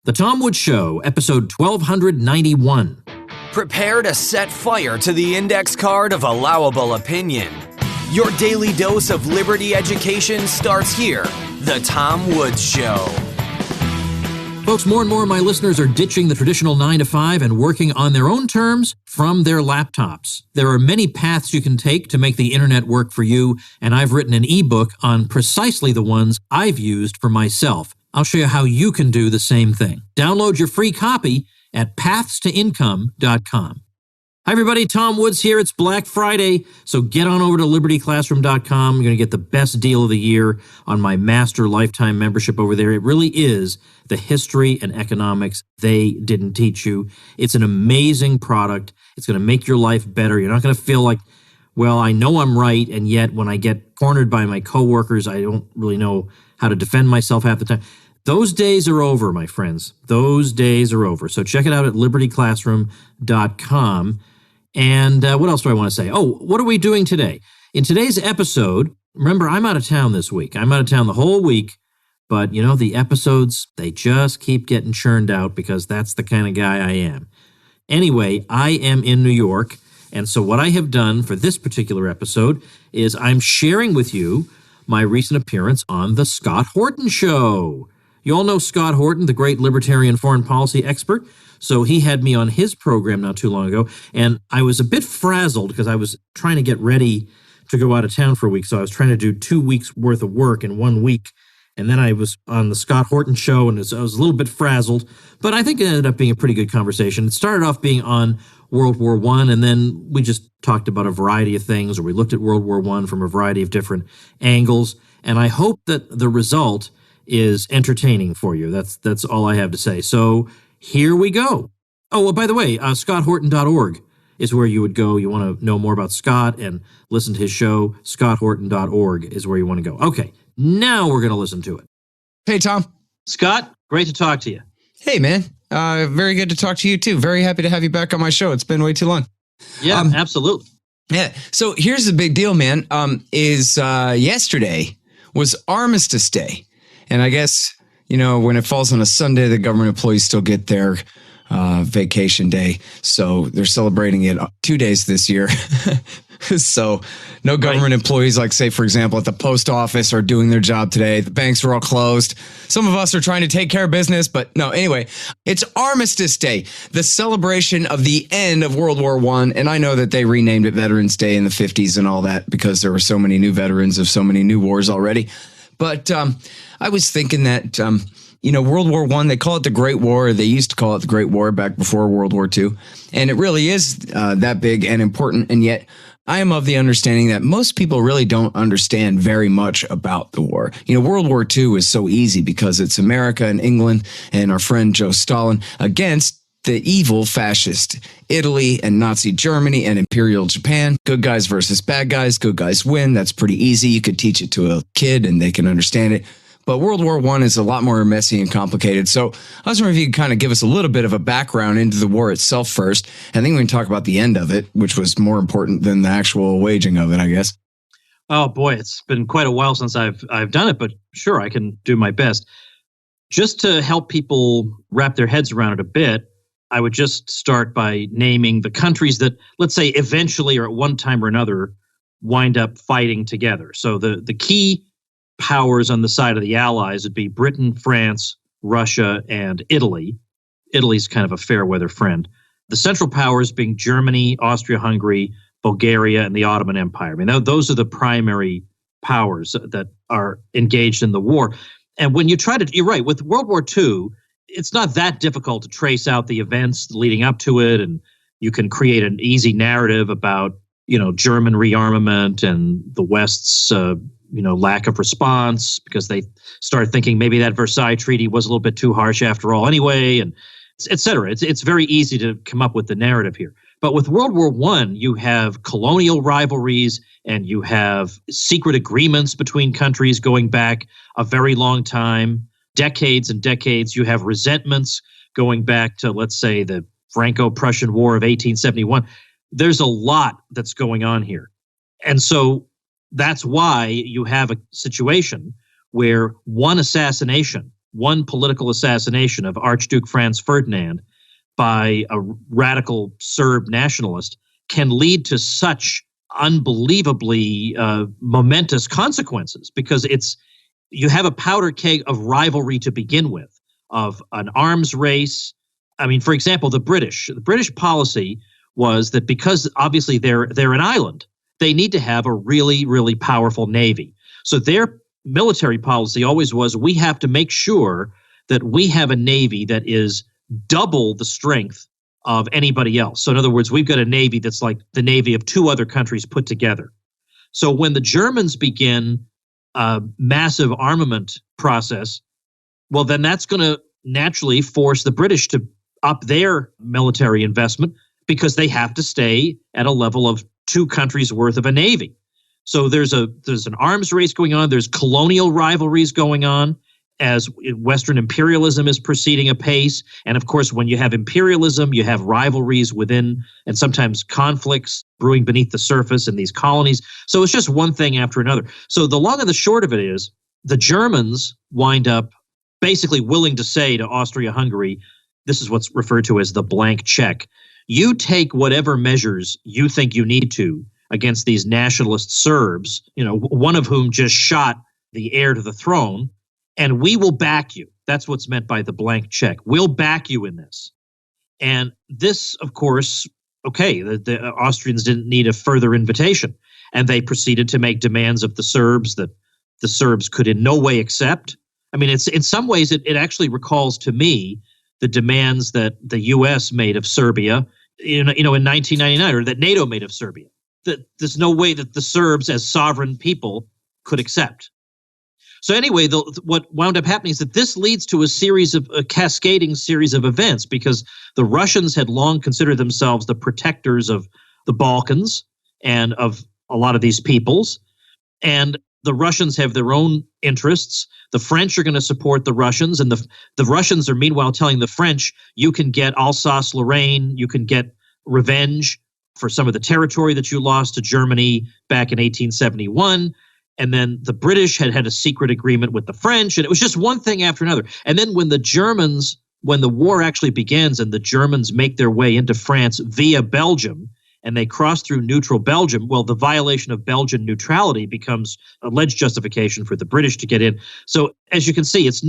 The Tom Woods Show, episode 1291. Prepare to set fire to the index card of allowable opinion. Your daily dose of liberty education starts here. The Tom Woods Show. Folks, more and more of my listeners are ditching the traditional 9-to-5 and working on their own terms from their laptops. There are many paths you can take to make the internet work for you, and I've written an ebook on precisely the ones I've used for myself. I'll show you how you can do the same thing. Download your free copy at pathstoincome.com. Hi, everybody. Tom Woods here. It's Black Friday, so get on over to libertyclassroom.com. You're going to get the best deal of the year on my master lifetime membership over there. It really is the history and economics they didn't teach you. It's an amazing product. It's going to make your life better. You're not going to feel like, well, I know I'm right, and yet when I get cornered by my coworkers, I don't really know how to defend myself half the time. Those days are over, my friends. Those days are over. So check it out at libertyclassroom.com. And what else do I want to say? Oh, what are we doing today? In today's episode, remember, I'm out of town this week. I'm out of town the whole week. But, you know, the episodes, they just keep getting churned out because that's the kind of guy I am. Anyway, I am in New York. And so what I have done for this particular episode is I'm sharing with you my recent appearance on The Scott Horton Show. You all know Scott Horton, the great libertarian foreign policy expert. So he had me on his program not too long ago, and I was a bit frazzled because I was trying to get ready to go out of town for a week. So I was trying to do 2 weeks worth of work in 1 week. And then I was on the Scott Horton Show, and I was a little bit frazzled. But I think it ended up being a pretty good conversation. It started off being on World War I, and then we just talked about a variety of things, or we looked at World War I from a variety of different angles. And I hope that the result is entertaining for you. That's all I have to say. So here we go. Oh, well, by the way, scotthorton.org is where you would go. You want to know more about Scott and listen to his show. scotthorton.org is where you want to go. Okay, now we're going to listen to it. Hey, Tom. Scott, great to talk to you. Hey, man. Very good to talk to you, too. Very happy to have you back on my show. It's been way too long. Yeah, absolutely. Yeah. So here's the big deal, man, yesterday was Armistice Day. And I guess, you know, when it falls on a Sunday, the government employees still get their vacation day. So they're celebrating it 2 days this year. So no government employees, like, say, for example, at the post office are doing their job today. The banks are all closed. Some of us are trying to take care of business. But no, anyway, it's Armistice Day, the celebration of the end of World War I. And I know that they renamed it Veterans Day in the 50s and all that because there were so many new veterans of so many new wars already. But I was thinking that, World War I, they call it the Great War. They used to call it the Great War back before World War II. And it really is that big and important. And yet I am of the understanding that most people really don't understand very much about the war. You know, World War II is so easy because it's America and England and our friend Joe Stalin against the evil fascist Italy and Nazi Germany and Imperial Japan. Good guys versus bad guys. Good guys win. That's pretty easy. You could teach it to a kid and they can understand it. But World War I is a lot more messy and complicated. So I was wondering if you could kind of give us a little bit of a background into the war itself first. And then we can talk about the end of it, which was more important than the actual waging of it, I guess. Oh, boy, it's been quite a while since I've done it, but sure, I can do my best. Just to help people wrap their heads around it a bit, I would just start by naming the countries that, let's say, eventually or at one time or another wind up fighting together. So the key powers on the side of the Allies would be Britain, France, Russia, and Italy. Italy's kind of a fair weather friend. The central powers being Germany, Austria-Hungary, Bulgaria, and the Ottoman Empire. I mean, those are the primary powers that are engaged in the war. And when you try to, you're right, with World War II, it's not that difficult to trace out the events leading up to it, and you can create an easy narrative about, German rearmament and the West's, lack of response because they started thinking maybe that Versailles Treaty was a little bit too harsh after all anyway, and et cetera. It's very easy to come up with the narrative here. But with World War I, you have colonial rivalries and you have secret agreements between countries going back a very long time. Decades and decades. You have resentments going back to, let's say, the Franco-Prussian War of 1871. There's a lot that's going on here. And so that's why you have a situation where one assassination one political assassination of Archduke Franz Ferdinand by a radical Serb nationalist can lead to such unbelievably momentous consequences, because you have a powder keg of rivalry to begin with, of an arms race. I mean, for example, the British policy was that because obviously they're an island, they need to have a really, really powerful navy. So their military policy always was, we have to make sure that we have a navy that is double the strength of anybody else. So in other words, we've got a navy that's like the navy of two other countries put together. So when the Germans begin a massive armament process, well, then that's going to naturally force the British to up their military investment, because they have to stay at a level of two countries worth of a navy. So there's an arms race going on. There's colonial rivalries going on as Western imperialism is proceeding apace. And of course, when you have imperialism, you have rivalries within, and sometimes conflicts brewing beneath the surface in these colonies. So it's just one thing after another. So the long and the short of it is, the Germans wind up basically willing to say to Austria-Hungary, this is what's referred to as the blank check. You take whatever measures you think you need to against these nationalist Serbs, one of whom just shot the heir to the throne, and we will back you. That's what's meant by the blank check. We'll back you in this. And this, of course, okay, the Austrians didn't need a further invitation, and they proceeded to make demands of the Serbs that the Serbs could in no way accept. I mean, it's in some ways it actually recalls to me the demands that the U.S. made of Serbia in 1999, or that NATO made of Serbia. That there's no way that the Serbs as sovereign people could accept. So anyway, what wound up happening is that this leads to a cascading series of events, because the Russians had long considered themselves the protectors of the Balkans and of a lot of these peoples. And the Russians have their own interests. The French are going to support the Russians, and the Russians are meanwhile telling the French, you can get Alsace-Lorraine, you can get revenge for some of the territory that you lost to Germany back in 1871. And then the British had a secret agreement with the French, and it was just one thing after another. And then when the war actually begins and the Germans make their way into France via Belgium, and they cross through neutral Belgium, well, the violation of Belgian neutrality becomes alleged justification for the British to get in. So as you can see, it's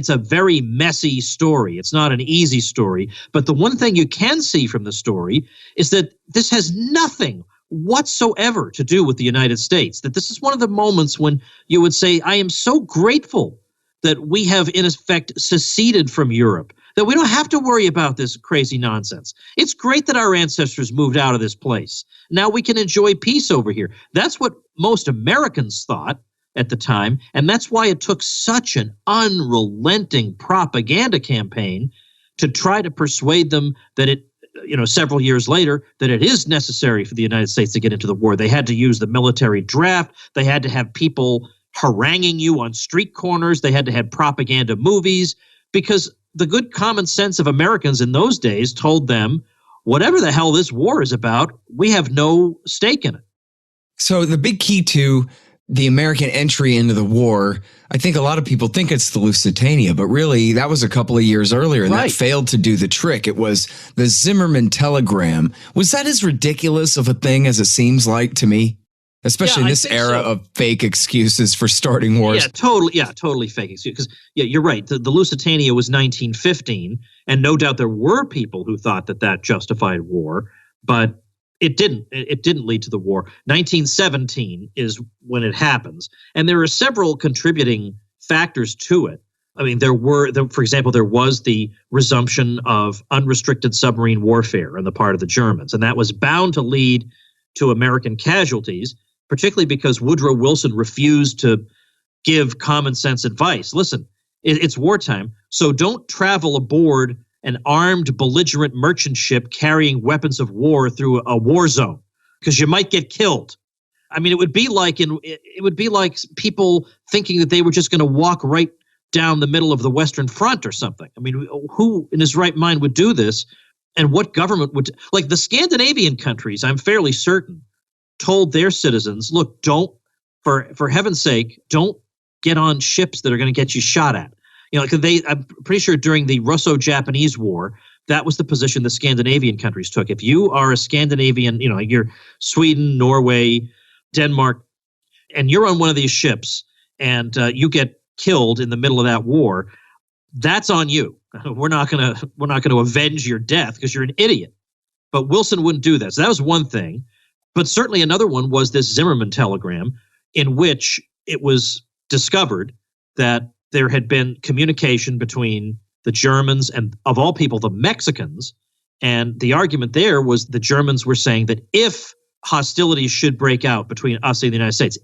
a very messy story. It's not an easy story. But the one thing you can see from the story is that this has nothing whatsoever to do with the United States. That this is one of the moments when you would say, I am so grateful that we have in effect seceded from Europe, that we don't have to worry about this crazy nonsense. It's great that our ancestors moved out of this place. Now we can enjoy peace over here. That's what most Americans thought at the time, and that's why it took such an unrelenting propaganda campaign to try to persuade them that several years later, that it is necessary for the United States to get into the war. They had to use the military draft. They had to have people haranguing you on street corners. They had to have propaganda movies, because the good common sense of Americans in those days told them, whatever the hell this war is about, we have no stake in it. So the big key to the American entry into the war, I think a lot of people think it's the Lusitania, but really that was a couple of years earlier, and that failed to do the trick. It was the Zimmerman telegram. Was that as ridiculous of a thing as it seems like to me? Especially in this era of fake excuses for starting wars. Totally fake excuses. Because you're right. The Lusitania was 1915, and no doubt there were people who thought that justified war, but it didn't. It didn't lead to the war. 1917 is when it happens, and there are several contributing factors to it. I mean, for example, there was the resumption of unrestricted submarine warfare on the part of the Germans, and that was bound to lead to American casualties, particularly because Woodrow Wilson refused to give common sense advice. Listen, it's wartime, so don't travel aboard an armed, belligerent merchant ship carrying weapons of war through a war zone, because you might get killed. I mean, it would be like people thinking that they were just going to walk right down the middle of the Western Front or something. I mean, who in his right mind would do this? And what government would, like the Scandinavian countries, I'm fairly certain, told their citizens, look, don't, for heaven's sake, don't get on ships that are going to get you shot at. I'm pretty sure during the Russo-Japanese War, that was the position the Scandinavian countries took. If you are a Scandinavian, you're Sweden, Norway, Denmark, and you're on one of these ships and you get killed in the middle of that war, that's on you. We're not gonna avenge your death because you're an idiot. But Wilson wouldn't do that. So that was one thing. But certainly another one was this Zimmerman telegram, in which it was discovered that there had been communication between the Germans and, of all people, the Mexicans. And the argument there was the Germans were saying that if hostilities should break out between us and the United States,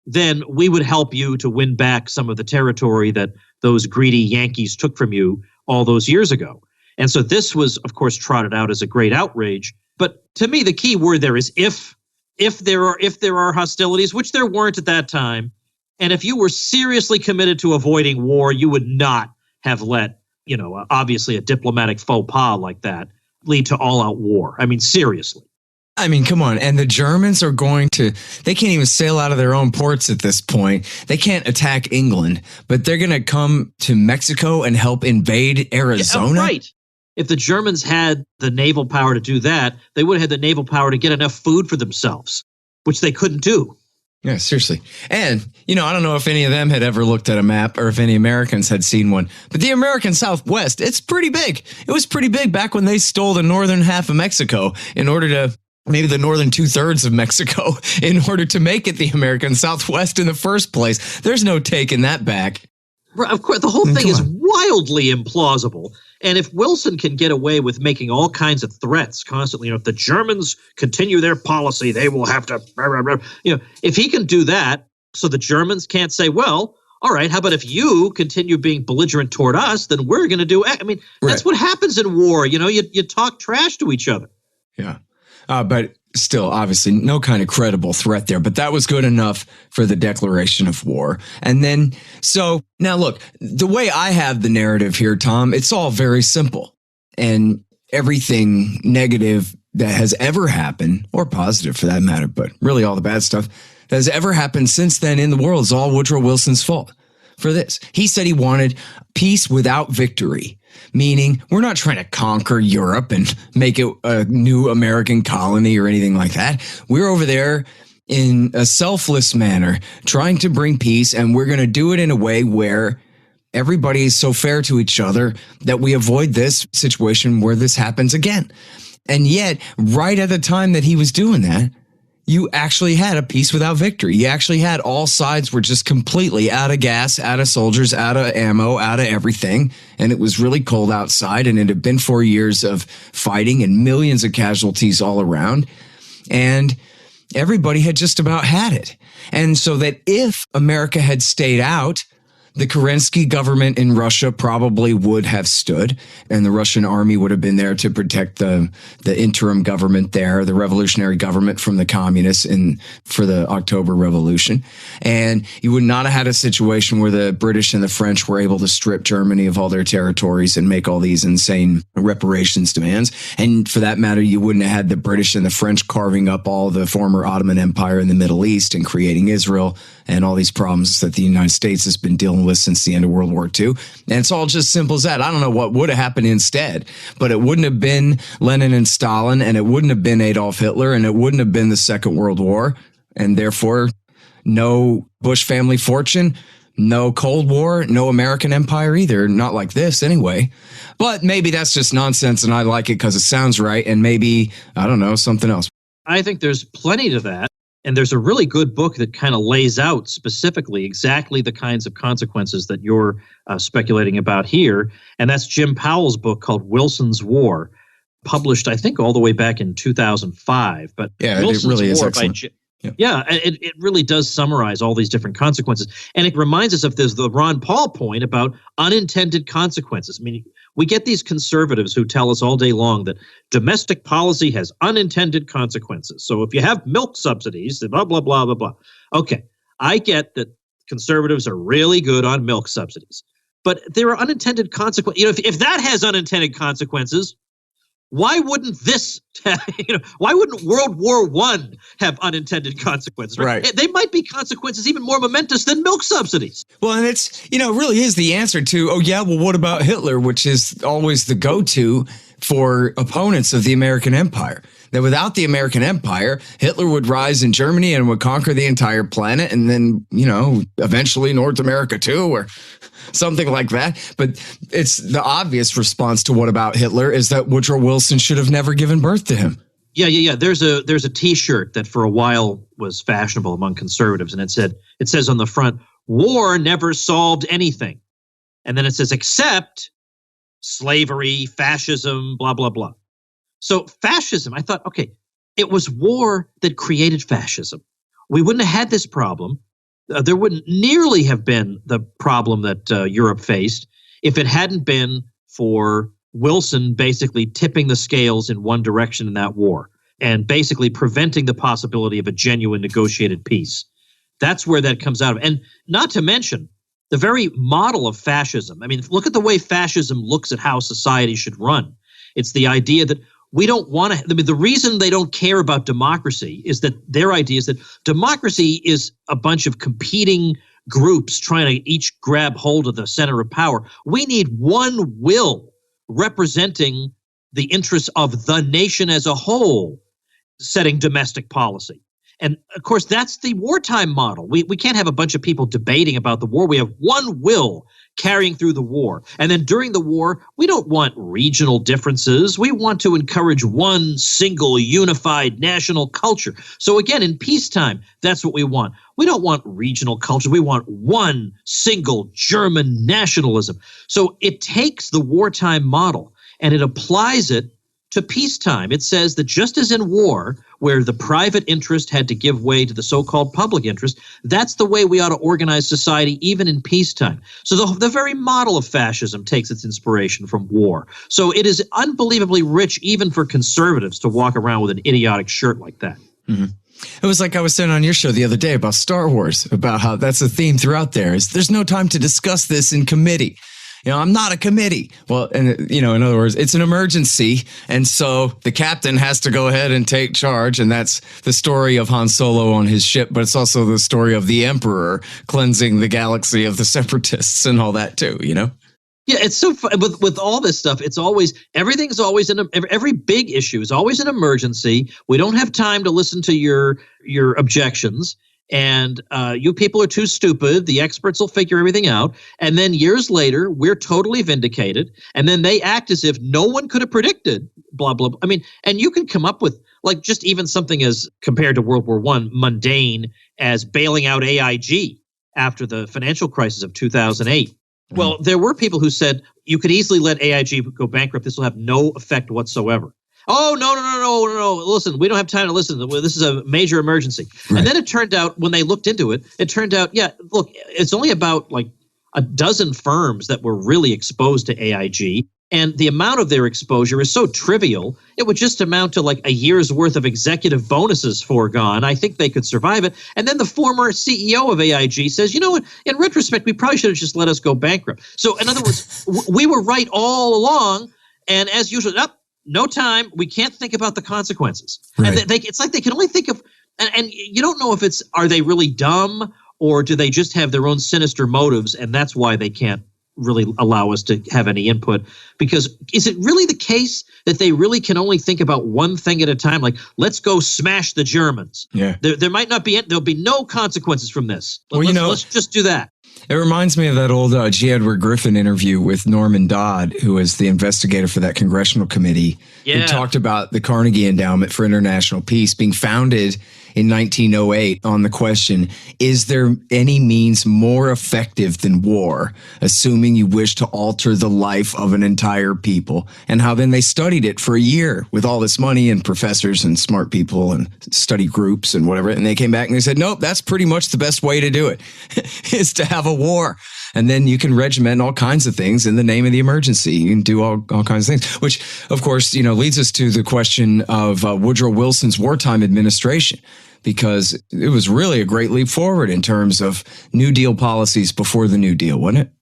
then we would help you to win back some of the territory that those greedy Yankees took from you all those years ago. And so this was, of course, trotted out as a great outrage. But to me, the key word there is if there are hostilities, which there weren't at that time, and if you were seriously committed to avoiding war, you would not have let, obviously a diplomatic faux pas like that lead to all-out war. I mean, seriously. I mean, come on. And the Germans they can't even sail out of their own ports at this point. They can't attack England, but they're going to come to Mexico and help invade Arizona. Yeah, right. If the Germans had the naval power to do that, they would have had the naval power to get enough food for themselves, which they couldn't do. Yeah, seriously. And, I don't know if any of them had ever looked at a map or if any Americans had seen one, but the American Southwest, it's pretty big. It was pretty big back when they stole the northern half of Mexico in order to, maybe the northern 2/3 of Mexico, in order to make it the American Southwest in the first place. There's no taking that back. Of course, the whole thing is wildly implausible. And if Wilson can get away with making all kinds of threats constantly, if the Germans continue their policy, they will have to, if he can do that, so the Germans can't say, well, all right, how about if you continue being belligerent toward us, then we're going to do X. I mean, that's what happens in war. You talk trash to each other. Yeah. But still, obviously, no kind of credible threat there. But that was good enough for the declaration of war. And then, so now look, the way I have the narrative here, Tom, it's all very simple. And everything negative that has ever happened, or positive for that matter, but really all the bad stuff that has ever happened since then in the world is all Woodrow Wilson's fault for this. He said he wanted peace without victory. Meaning, we're not trying to conquer Europe and make it a new American colony or anything like that. We're over there in a selfless manner, trying to bring peace, and we're going to do it in a way where everybody is so fair to each other that we avoid this situation where this happens again. And yet, right at the time that he was doing that, you actually had a peace without victory. You actually had all sides were just completely out of gas, out of soldiers, out of ammo, out of everything. And it was really cold outside. And it had been 4 years of fighting and millions of casualties all around. And everybody had just about had it. And so that if America had stayed out, the Kerensky government in Russia probably would have stood, and the Russian army would have been there to protect the interim government there, the revolutionary government from the communists for the October Revolution. And you would not have had a situation where the British and the French were able to strip Germany of all their territories and make all these insane reparations demands. And for that matter, you wouldn't have had the British and the French carving up all the former Ottoman Empire in the Middle East and creating Israel and all these problems that the United States has been dealing with since the end of World War II. And it's all just simple as that. I don't know what would have happened instead, but it wouldn't have been Lenin and Stalin, and it wouldn't have been Adolf Hitler, and it wouldn't have been the Second World War, and therefore no Bush family fortune, no Cold War, no American empire either. Not like this anyway. But maybe that's just nonsense, and I like it because it sounds right, and maybe, I don't know, something else. I think there's plenty to that. And there's a really good book that kind of lays out specifically exactly the kinds of consequences that you're speculating about here. And that's Jim Powell's book called Wilson's War, published, I think, all the way back in 2005. But yeah, Wilson's it really is War excellent. It really does summarize all these different consequences. And it reminds us of the Ron Paul point about unintended consequences. I mean, we get these conservatives who tell us all day long that domestic policy has unintended consequences. So if you have milk subsidies, blah, blah, blah, blah, blah. Okay, I get that conservatives are really good on milk subsidies. But there are unintended consequences. If that has unintended consequences, Why wouldn't this, why wouldn't World War I have unintended consequences? Right. They might be consequences even more momentous than milk subsidies. Well, and it's, it really is the answer to, oh, yeah, well, what about Hitler, which is always the go-to for opponents of the American empire. That without the American empire, Hitler would rise in Germany and would conquer the entire planet, and then, eventually North America too, or something like that. But it's the obvious response to what about Hitler is that Woodrow Wilson should have never given birth to him. Yeah. There's a T-shirt that for a while was fashionable among conservatives, and it says on the front, "War never solved anything," and then it says except slavery, fascism, blah blah blah. So fascism, I thought, okay, it was war that created fascism. We wouldn't have had this problem. There wouldn't nearly have been the problem that Europe faced if it hadn't been for Wilson basically tipping the scales in one direction in that war and basically preventing the possibility of a genuine negotiated peace. That's where that comes out of. And not to mention the very model of fascism. I mean, look at the way fascism looks at how society should run. It's the idea that we don't want to. I mean, the reason they don't care about democracy is that their idea is that democracy is a bunch of competing groups trying to each grab hold of the center of power. We need one will representing the interests of the nation as a whole, setting domestic policy. And of course, that's the wartime model. We can't have a bunch of people debating about the war. We have one will carrying through the war. And then during the war, we don't want regional differences. We want to encourage one single unified national culture. So again, in peacetime, that's what we want. We don't want regional culture. We want one single German nationalism. So it takes the wartime model and it applies it to peacetime. It says that just as in war, where the private interest had to give way to the so-called public interest, that's the way we ought to organize society even in peacetime. So the very model of fascism takes its inspiration from war. So it is unbelievably rich even for conservatives to walk around with an idiotic shirt like that. Mm-hmm. It was like I was saying on your show the other day about Star Wars, about how that's a theme throughout there, is there's no time to discuss this in committee. I'm not a committee. Well, and, in other words, it's an emergency. And so the captain has to go ahead and take charge. And that's the story of Han Solo on his ship. But it's also the story of the Emperor cleansing the galaxy of the separatists and all that, too, Yeah, it's so fun. With all this stuff, it's always, everything's always every big issue is always an emergency. We don't have time to listen to your objections. And you people are too stupid. The experts will figure everything out. And then years later, we're totally vindicated. And then they act as if no one could have predicted, blah, blah, blah. I mean, and you can come up with like just even something as compared to World War I, mundane as bailing out AIG after the financial crisis of 2008. Mm-hmm. Well, there were people who said you could easily let AIG go bankrupt. This will have no effect whatsoever. Oh, no. Listen, we don't have time to listen. This is a major emergency. Right. And then it turned out when they looked into it, yeah, look, it's only about like a dozen firms that were really exposed to AIG. And the amount of their exposure is so trivial, it would just amount to like a year's worth of executive bonuses foregone. I think they could survive it. And then the former CEO of AIG says, you know what, in retrospect, we probably should have just let us go bankrupt. So in other words, we were right all along. And as usual, no time. We can't think about the consequences. Right. And it's like they can only think of, and you don't know if are they really dumb or do they just have their own sinister motives, and that's why they can't really allow us to have any input. Because is it really the case that they really can only think about one thing at a time? Like, let's go smash the Germans. Yeah. There might not be, there'll be no consequences from this. Well, let's just do that. It reminds me of that old G. Edward Griffin interview with Norman Dodd, who was the investigator for that congressional committee, who talked about the Carnegie Endowment for International Peace being founded in 1908 on the question, is there any means more effective than war, assuming you wish to alter the life of an entire people? And how then they studied it for a year with all this money and professors and smart people and study groups and whatever. And they came back and they said, nope, that's pretty much the best way to do it, is to have a war. And then you can regiment all kinds of things in the name of the emergency. You can do all kinds of things, which, of course, leads us to the question of Woodrow Wilson's wartime administration, because it was really a great leap forward in terms of New Deal policies before the New Deal, wasn't it?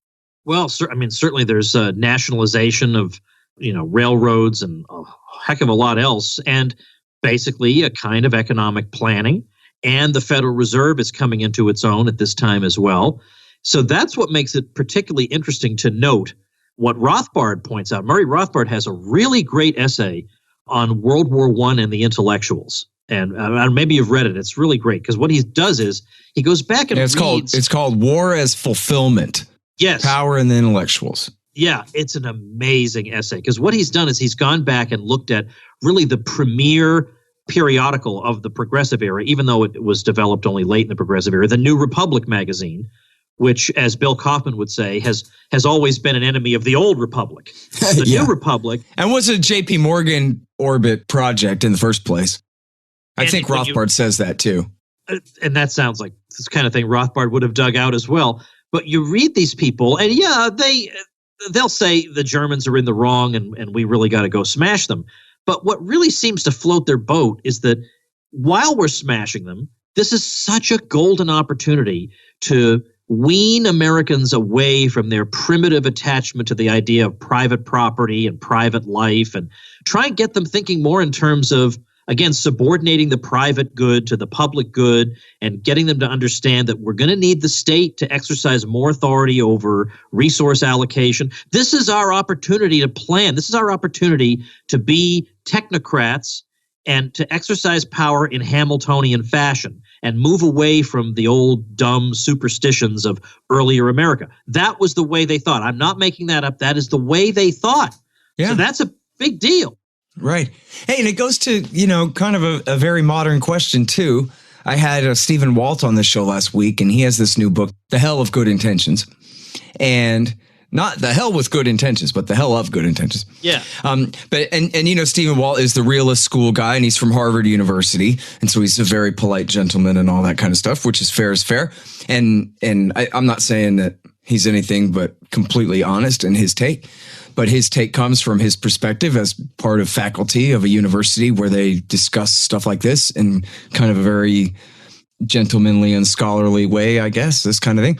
Well, certainly there's nationalization of railroads and a heck of a lot else, and basically a kind of economic planning. And the Federal Reserve is coming into its own at this time as well. So that's what makes it particularly interesting to note what Rothbard points out. Murray Rothbard has a really great essay on World War I and the intellectuals. And maybe you've read it. It's really great because what he does is he goes back and reads. It's called War as Fulfillment. Yes. Power and the Intellectuals. Yeah, it's an amazing essay because what he's done is he's gone back and looked at really the premier periodical of the Progressive era, even though it was developed only late in the Progressive era, the New Republic magazine, which, as Bill Kaufman would say, has always been an enemy of the old Republic. The New Republic. And was a J.P. Morgan orbit project in the first place. I think Rothbard says that too. And that sounds like this kind of thing Rothbard would have dug out as well. But you read these people, and they'll say the Germans are in the wrong and we really got to go smash them. But what really seems to float their boat is that while we're smashing them, this is such a golden opportunity to wean Americans away from their primitive attachment to the idea of private property and private life and try and get them thinking more in terms of, again, subordinating the private good to the public good and getting them to understand that we're going to need the state to exercise more authority over resource allocation. This is our opportunity to plan. This is our opportunity to be technocrats and to exercise power in Hamiltonian fashion and move away from the old dumb superstitions of earlier America. That was the way they thought. I'm not making that up. That is the way they thought. Yeah. So that's a big deal. Right. Hey, and it goes to, kind of a very modern question, too. I had Stephen Walt on the show last week, and he has this new book, The Hell of Good Intentions. And not the hell with good intentions, but the hell of good intentions. Yeah. But Stephen Walt is the realist school guy, and he's from Harvard University. And so he's a very polite gentleman and all that kind of stuff, which is fair. And I'm not saying that he's anything but completely honest in his take. But his take comes from his perspective as part of faculty of a university where they discuss stuff like this in kind of a very gentlemanly and scholarly way, I guess, this kind of thing.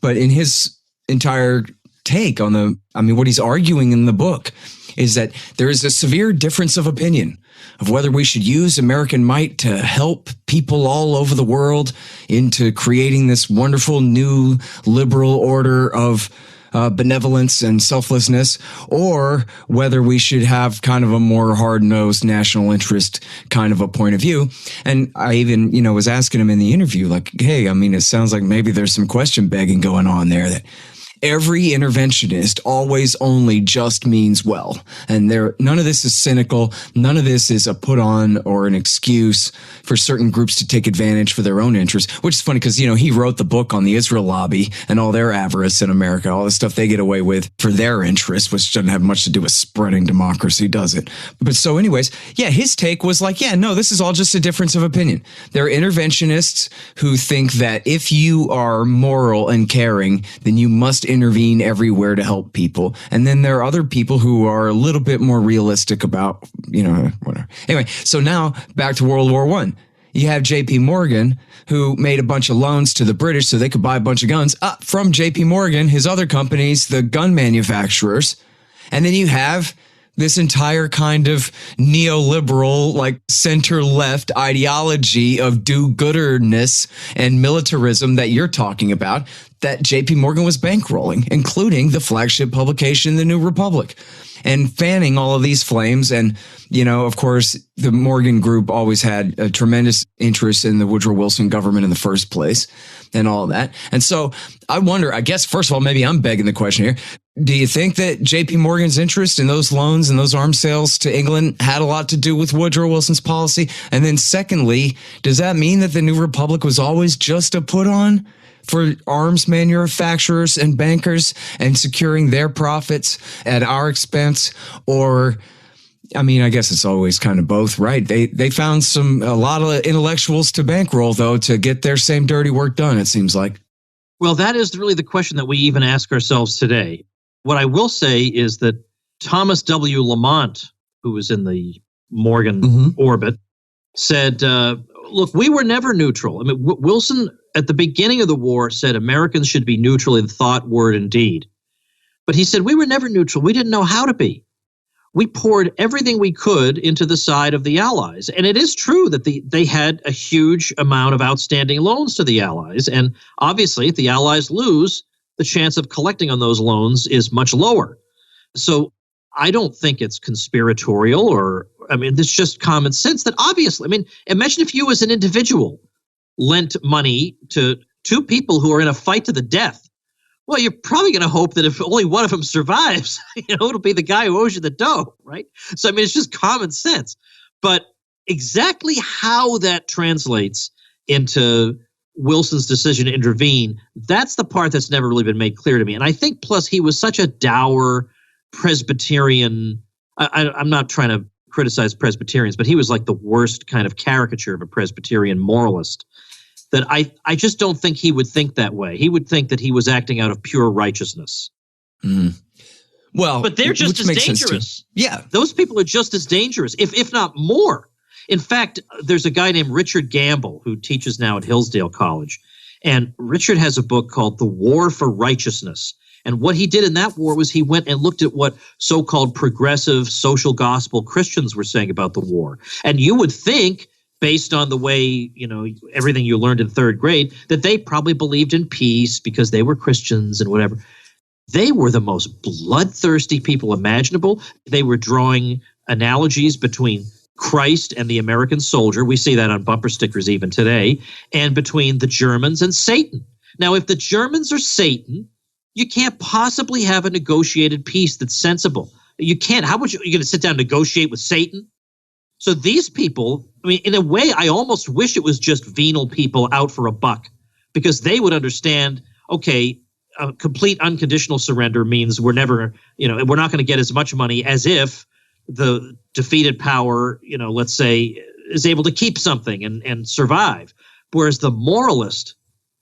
But in his entire take on what he's arguing in the book is that there is a severe difference of opinion of whether we should use American might to help people all over the world into creating this wonderful new liberal order of benevolence and selflessness, or whether we should have kind of a more hard-nosed national interest kind of a point of view. And I even, was asking him in the interview, like, hey, it sounds like maybe there's some question begging going on there, that every interventionist always only just means well. And none of this is cynical. None of this is a put on or an excuse for certain groups to take advantage for their own interests, which is funny because, he wrote the book on the Israel lobby and all their avarice in America, all the stuff they get away with for their interests, which doesn't have much to do with spreading democracy, does it? But so anyways, yeah, his take was like, yeah, no, this is all just a difference of opinion. There are interventionists who think that if you are moral and caring, then you must intervene everywhere to help people. And then there are other people who are a little bit more realistic about, whatever. Anyway, so now back to World War I. You have J.P. Morgan, who made a bunch of loans to the British so they could buy a bunch of guns from J.P. Morgan, his other companies, the gun manufacturers. And then you have this entire kind of neoliberal, like center-left ideology of do-gooderness and militarism that you're talking about that J.P. Morgan was bankrolling, including the flagship publication, The New Republic, and fanning all of these flames. And, of course, the Morgan Group always had a tremendous interest in the Woodrow Wilson government in the first place and all of that. And so I wonder, I guess, first of all, maybe I'm begging the question here. Do you think that J.P. Morgan's interest in those loans and those arms sales to England had a lot to do with Woodrow Wilson's policy? And then secondly, does that mean that the New Republic was always just a put on for arms manufacturers and bankers and securing their profits at our expense? Or, I guess it's always kind of both, right? They found a lot of intellectuals to bankroll, though, to get their same dirty work done, it seems like. Well, that is really the question that we even ask ourselves today. What I will say is that Thomas W. Lamont, who was in the Morgan orbit, said, look, we were never neutral. Wilson, at the beginning of the war, said Americans should be neutral in thought, word, and deed. But he said, we were never neutral. We didn't know how to be. we poured everything we could into the side of the Allies. And it is true that they had a huge amount of outstanding loans to the Allies. And obviously, if the Allies lose, the chance of collecting on those loans is much lower. So I don't think it's conspiratorial it's just common sense that obviously, imagine if you as an individual lent money to two people who are in a fight to the death. Well, you're probably going to hope that if only one of them survives, it'll be the guy who owes you the dough, right? So, it's just common sense. But exactly how that translates into Wilson's decision to intervene, that's the part that's never really been made clear to me. And I think, plus, he was such a dour Presbyterian. I'm not trying to criticize Presbyterians, but he was like the worst kind of caricature of a Presbyterian moralist. That I just don't think he would think that way. He would think that he was acting out of pure righteousness. Mm. Well, but they're just as dangerous. Yeah. Those people are just as dangerous, if not more. In fact, there's a guy named Richard Gamble who teaches now at Hillsdale College. And Richard has a book called The War for Righteousness. And what he did in that war was he went and looked at what so-called progressive social gospel Christians were saying about the war. And you would think, based on the way, everything you learned in third grade, that they probably believed in peace because they were Christians and whatever. They were the most bloodthirsty people imaginable. They were drawing analogies between Christ and the American soldier. We see that on bumper stickers even today, and between the Germans and Satan. Now, if the Germans are Satan, you can't possibly have a negotiated peace that's sensible. You can't. How much are you going to sit down and negotiate with Satan? So these people, in a way, I almost wish it was just venal people out for a buck, because they would understand, okay, a complete unconditional surrender means we're never, we're not going to get as much money as if the defeated power, let's say, is able to keep something and survive. Whereas the moralist,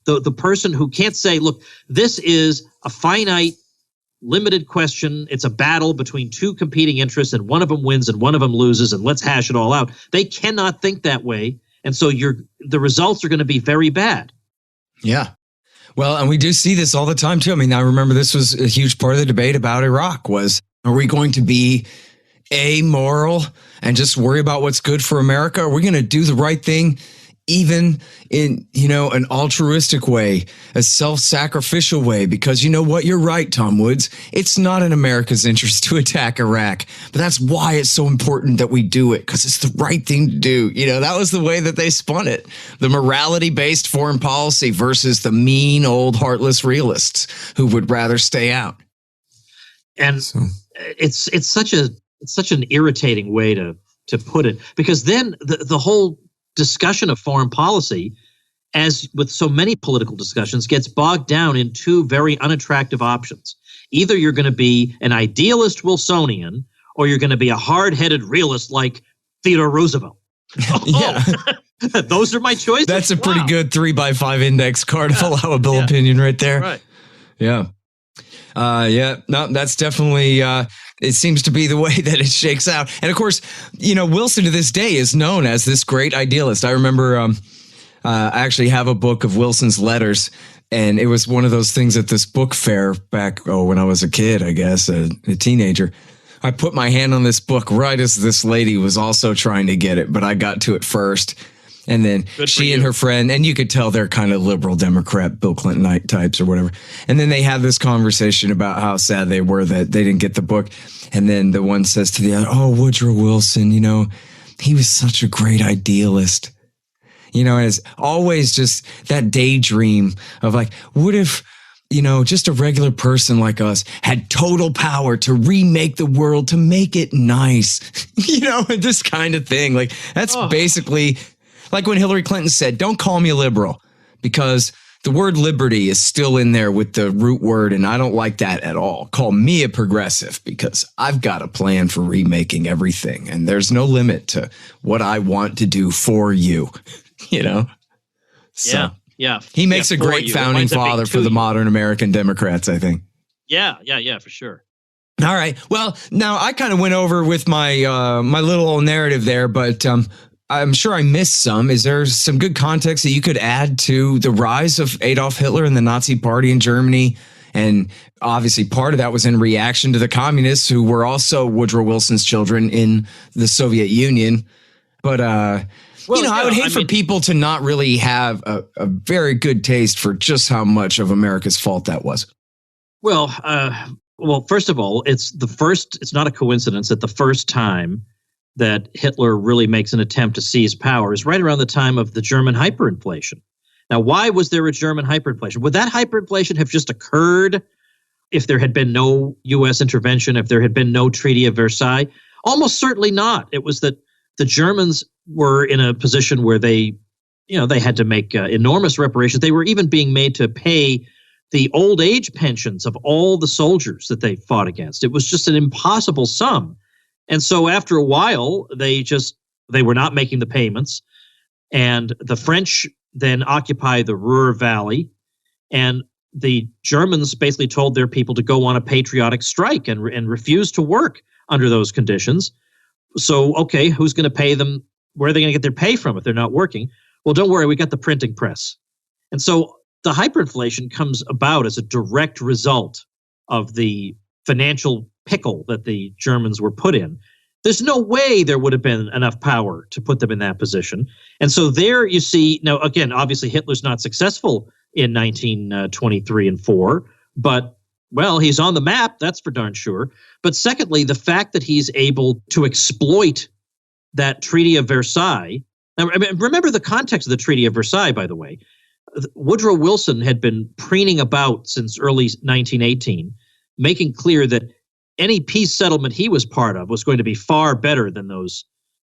the person who can't say, look, this is a finite, limited question. It's a battle between two competing interests, and one of them wins and one of them loses, and let's hash it all out. They cannot think that way. And so the results are going to be very bad. Yeah. Well, and we do see this all the time, too. I remember this was a huge part of the debate about Iraq was, are we going to be amoral and just worry about what's good for America? Are we going to do the right thing, even in, an altruistic way, a self-sacrificial way? Because you know what? You're right, Tom Woods. It's not in America's interest to attack Iraq, but that's why it's so important that we do it, because it's the right thing to do. That was the way that they spun it. The morality-based foreign policy versus the mean, old, heartless realists who would rather stay out. And so it's such an irritating way to put it, because then the whole discussion of foreign policy, as with so many political discussions, gets bogged down in two very unattractive options. Either you're going to be an idealist Wilsonian, or you're going to be a hard-headed realist like Theodore Roosevelt. Yeah. Those are my choices. That's a pretty good 3x5 index card of allowable opinion right there. Right. Yeah. No, that's definitely, it seems to be the way that it shakes out. And of course, Wilson to this day is known as this great idealist. I remember, I actually have a book of Wilson's letters, and it was one of those things at this book fair back, when I was a kid, I guess, a teenager. I put my hand on this book right as this lady was also trying to get it, but I got to it first. And then she and her friend, and you could tell they're kind of liberal Democrat, Bill Clinton types or whatever. And then they had this conversation about how sad they were that they didn't get the book. And then the one says to the other, oh, Woodrow Wilson, he was such a great idealist. And it's always just that daydream of like, what if, just a regular person like us had total power to remake the world, to make it nice, this kind of thing. Like, that's basically like when Hillary Clinton said, don't call me a liberal, because the word liberty is still in there with the root word, and I don't like that at all. Call me a progressive, because I've got a plan for remaking everything, and there's no limit to what I want to do for you, So, yeah. He makes a great founding father for the modern American Democrats, I think. Yeah, for sure. All right. Well, now I kind of went over with my my little narrative there, but I'm sure I missed some. Is there some good context that you could add to the rise of Adolf Hitler and the Nazi Party in Germany And obviously part of that was in reaction to the communists who were also Woodrow Wilson's children in the Soviet Union. But, I would hate for people to not really have a very good taste for just how much of America's fault that was. Well, first of all, it's not a coincidence that the first time that Hitler really makes an attempt to seize power is right around the time of the German hyperinflation. Now, why was there a German hyperinflation? Would that hyperinflation have just occurred if there had been no U.S. intervention, if there had been no Treaty of Versailles? Almost certainly not. It was that the Germans were in a position where they had to make enormous reparations. They were even being made to pay the old age pensions of all the soldiers that they fought against. It was just an impossible sum. And so after a while, they were not making the payments. And the French then occupied the Ruhr Valley. And the Germans basically told their people to go on a patriotic strike and refuse to work under those conditions. So, okay, who's going to pay them? Where are they going to get their pay from if they're not working? Well, don't worry, we got the printing press. And so the hyperinflation comes about as a direct result of the financial pickle that the Germans were put in. There's no way there would have been enough power to put them in that position. And so there you see, now again, obviously Hitler's not successful in 1923 and 4, but well, he's on the map, that's for darn sure. But secondly, the fact that he's able to exploit that Treaty of Versailles. Now, remember the context of the Treaty of Versailles, by the way. Woodrow Wilson had been preening about since early 1918, making clear that any peace settlement he was part of was going to be far better than those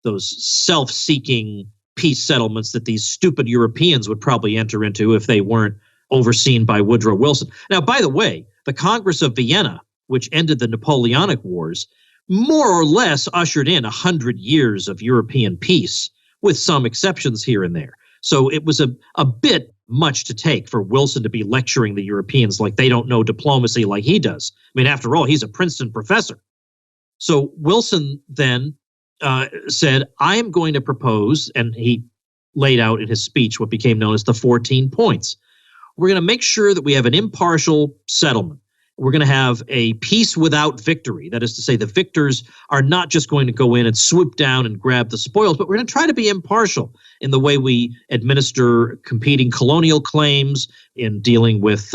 self-seeking peace settlements that these stupid Europeans would probably enter into if they weren't overseen by Woodrow Wilson. Now, by the way, the Congress of Vienna, which ended the Napoleonic Wars, more or less ushered in 100 years of European peace, with some exceptions here and there. So it was a bit much to take for Wilson to be lecturing the Europeans like they don't know diplomacy like he does. I mean, after all, he's a Princeton professor. So Wilson then said, I am going to propose, and he laid out in his speech what became known as the 14 points. We're going to make sure that we have an impartial settlement. We're going to have a peace without victory. That is to say, the victors are not just going to go in and swoop down and grab the spoils, but we're going to try to be impartial in the way we administer competing colonial claims, in dealing with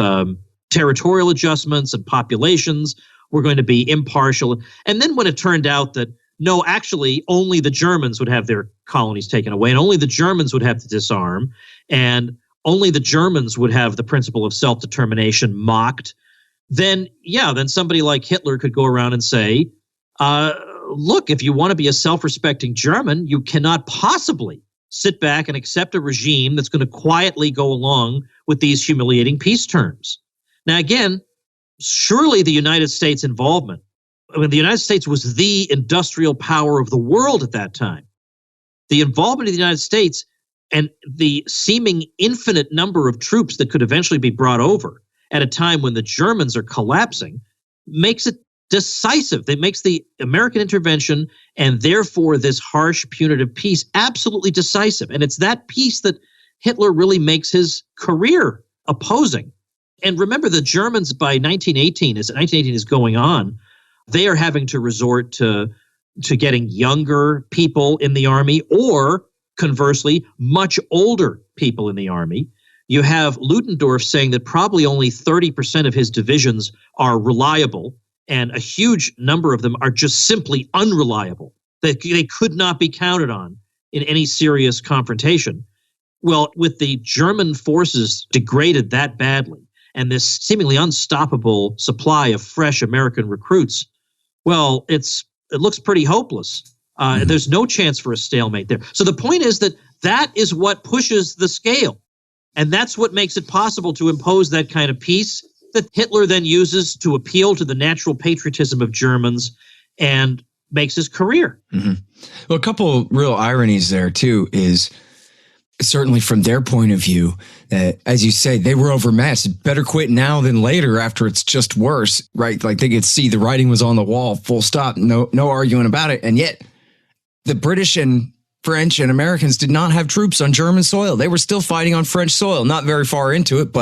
territorial adjustments and populations. We're going to be impartial. And then when it turned out that, no, actually, only the Germans would have their colonies taken away, and only the Germans would have to disarm, and only the Germans would have the principle of self-determination mocked, then somebody like Hitler could go around and say, look, if you want to be a self-respecting German, you cannot possibly sit back and accept a regime that's going to quietly go along with these humiliating peace terms. Now, again, surely the United States involvement, the United States was the industrial power of the world at that time. The involvement of the United States and the seeming infinite number of troops that could eventually be brought over at a time when the Germans are collapsing makes it decisive. It makes the American intervention and therefore this harsh punitive peace absolutely decisive. And it's that peace that Hitler really makes his career opposing. And remember, the Germans by 1918 is going on, they are having to resort to getting younger people in the army, or conversely, much older people in the army. You have Ludendorff saying that probably only 30% of his divisions are reliable, and a huge number of them are just simply unreliable. They could not be counted on in any serious confrontation. Well, with the German forces degraded that badly, and this seemingly unstoppable supply of fresh American recruits, well, it looks pretty hopeless. There's no chance for a stalemate there. So the point is that is what pushes the scale. And that's what makes it possible to impose that kind of peace that Hitler then uses to appeal to the natural patriotism of Germans and makes his career. Mm-hmm. Well, a couple of real ironies there, too, is certainly from their point of view, that, as you say, they were overmatched. Better quit now than later after it's just worse, right? Like they could see the writing was on the wall, full stop, no arguing about it. And yet the British and French and Americans did not have troops on German soil. They were still fighting on French soil, not very far into it.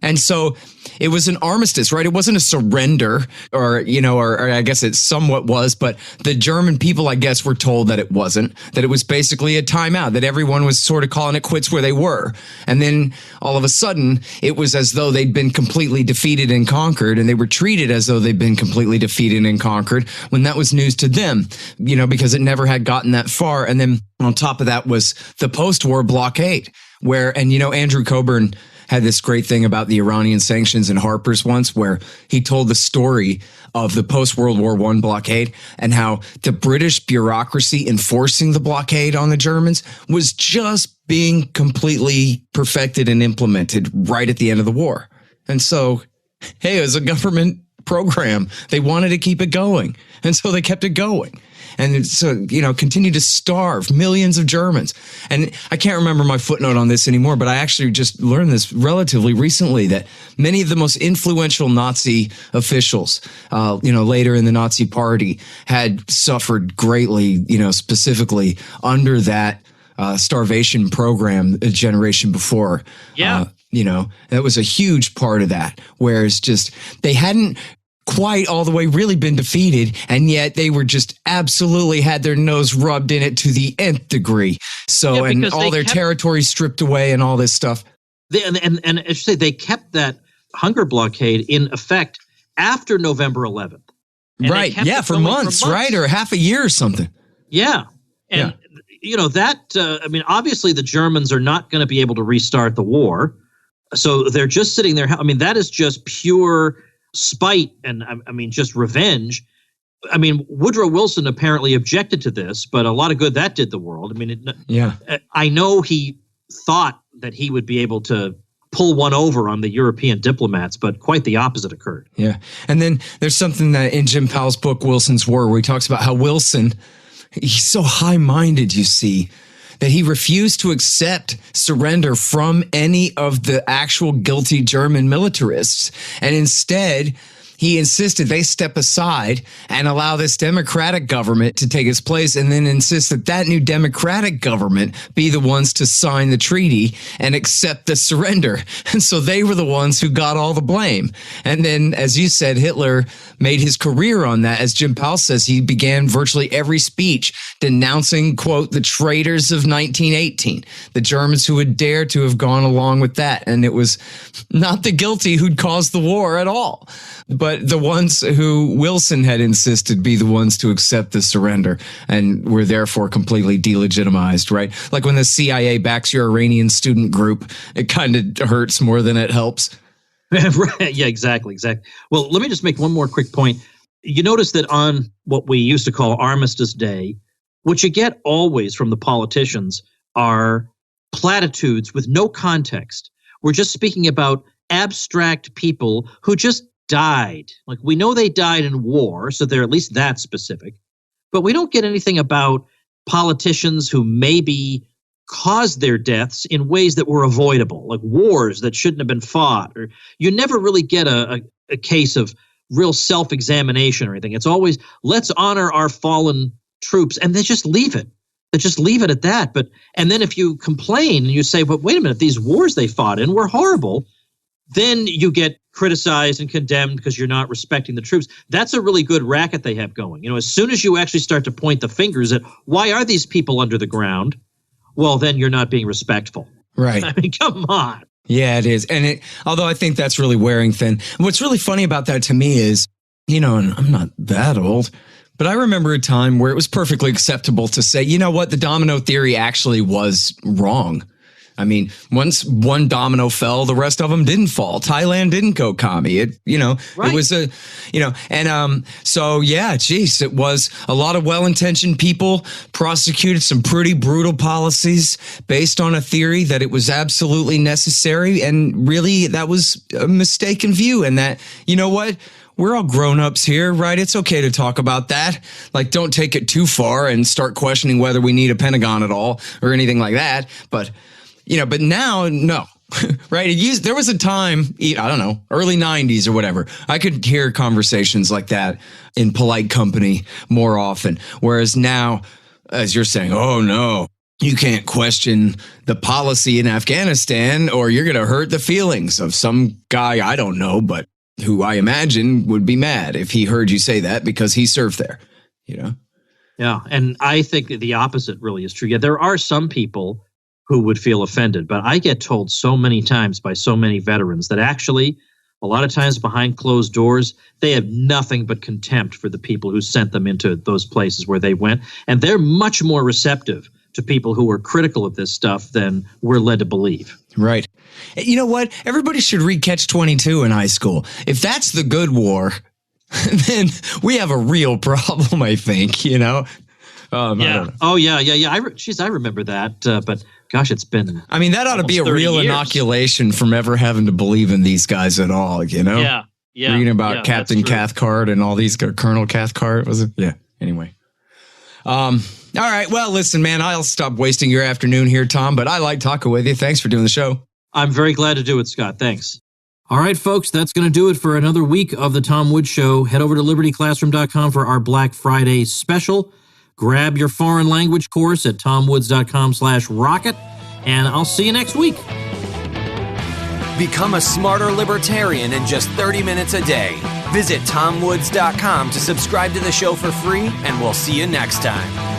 And so it was an armistice, right? It wasn't a surrender or I guess it somewhat was, but the German people, I guess, were told that it wasn't, that it was basically a timeout, that everyone was sort of calling it quits where they were. And then all of a sudden, it was as though they'd been completely defeated and conquered, and they were treated as though they'd been completely defeated and conquered when that was news to them, because it never had gotten that far. And then on top of that was the post-war blockade, where, Andrew Coburn had this great thing about the Iranian sanctions in Harper's once, where he told the story of the post-World War I blockade and how the British bureaucracy enforcing the blockade on the Germans was just being completely perfected and implemented right at the end of the war. And so, hey, it was a government program. They wanted to keep it going. And so they kept it going. And so, continue to starve millions of Germans. And I can't remember my footnote on this anymore, but I actually just learned this relatively recently, that many of the most influential Nazi officials, later in the Nazi party, had suffered greatly, specifically under that starvation program a generation before. Yeah. That was a huge part of that, whereas just they hadn't quite all the way really been defeated, and yet they were just absolutely had their nose rubbed in it to the nth degree. So, and all their territory stripped away and all this stuff. And I should say, they kept that hunger blockade in effect after November 11th. Right. Yeah, for months, right? Or half a year or something. Yeah. And, obviously the Germans are not going to be able to restart the war. So they're just sitting there. I mean, that is just pure spite and just revenge. Woodrow Wilson apparently objected to this, but a lot of good that did the world. I know he thought that he would be able to pull one over on the European diplomats, but quite the opposite occurred. Yeah. And then there's something that in Jim Powell's book, Wilson's War, where he talks about how Wilson, he's so high-minded, you see, that he refused to accept surrender from any of the actual guilty German militarists. And instead, he insisted they step aside and allow this democratic government to take its place, and then insist that that new democratic government be the ones to sign the treaty and accept the surrender. And so they were the ones who got all the blame. And then, as you said, Hitler made his career on that. As Jim Powell says, he began virtually every speech denouncing, quote, the traitors of 1918, the Germans who had dared to have gone along with that. And it was not the guilty who'd caused the war at all, but the ones who Wilson had insisted be the ones to accept the surrender and were therefore completely delegitimized, right? Like when the CIA backs your Iranian student group, it kind of hurts more than it helps. Right. Yeah, exactly. Well, let me just make one more quick point. You notice that on what we used to call Armistice Day, what you get always from the politicians are platitudes with no context. We're just speaking about abstract people who just died. Like, we know they died in war, so they're at least that specific. But we don't get anything about politicians who maybe caused their deaths in ways that were avoidable, like wars that shouldn't have been fought. Or you never really get a case of real self-examination or anything. It's always, let's honor our fallen troops, and they just leave it. They just leave it at that. And then if you complain and you say, but wait a minute, these wars they fought in were horrible, then you get criticized and condemned because you're not respecting the troops. That's a really good racket they have going. As soon as you actually start to point the fingers at why are these people under the ground, well, then you're not being respectful. Right. Come on. Yeah, it is. And although I think that's really wearing thin. What's really funny about that to me is, and I'm not that old, but I remember a time where it was perfectly acceptable to say, you know what, the domino theory actually was wrong. I mean, once one domino fell, the rest of them didn't fall. Thailand didn't go commie. Right. It was so yeah, geez, it was a lot of well-intentioned people prosecuted some pretty brutal policies based on a theory that it was absolutely necessary. And really, that was a mistaken view. And that, you know what? We're all grown-ups here, right? It's okay to talk about that. Like, don't take it too far and start questioning whether we need a Pentagon at all or anything like that. But but now, no, right? There was a time, I don't know, early 90s or whatever. I could hear conversations like that in polite company more often. Whereas now, as you're saying, oh no, you can't question the policy in Afghanistan or you're going to hurt the feelings of some guy I don't know, but who I imagine would be mad if he heard you say that because he served there, you know? Yeah, and I think that the opposite really is true. Yeah, there are some people who would feel offended, but I get told so many times by so many veterans that actually, a lot of times behind closed doors, they have nothing but contempt for the people who sent them into those places where they went. And they're much more receptive to people who are critical of this stuff than we're led to believe. Right. You know what? Everybody should read Catch-22 in high school. If that's the good war, then we have a real problem, I think, you know? Yeah. Oh, yeah. I remember that. But gosh, it's been. I mean, that ought to be a real years. Inoculation from ever having to believe in these guys at all, you know? Yeah. Reading about Captain Cathcart and all these, Colonel Cathcart, was it? Yeah. Anyway. All right. Well, listen, man, I'll stop wasting your afternoon here, Tom, but I like talking with you. Thanks for doing the show. I'm very glad to do it, Scott. Thanks. All right, folks, that's going to do it for another week of the Tom Woods Show. Head over to libertyclassroom.com for our Black Friday special. Grab your foreign language course at tomwoods.com/rocket, and I'll see you next week. Become a smarter libertarian in just 30 minutes a day. Visit tomwoods.com to subscribe to the show for free, and we'll see you next time.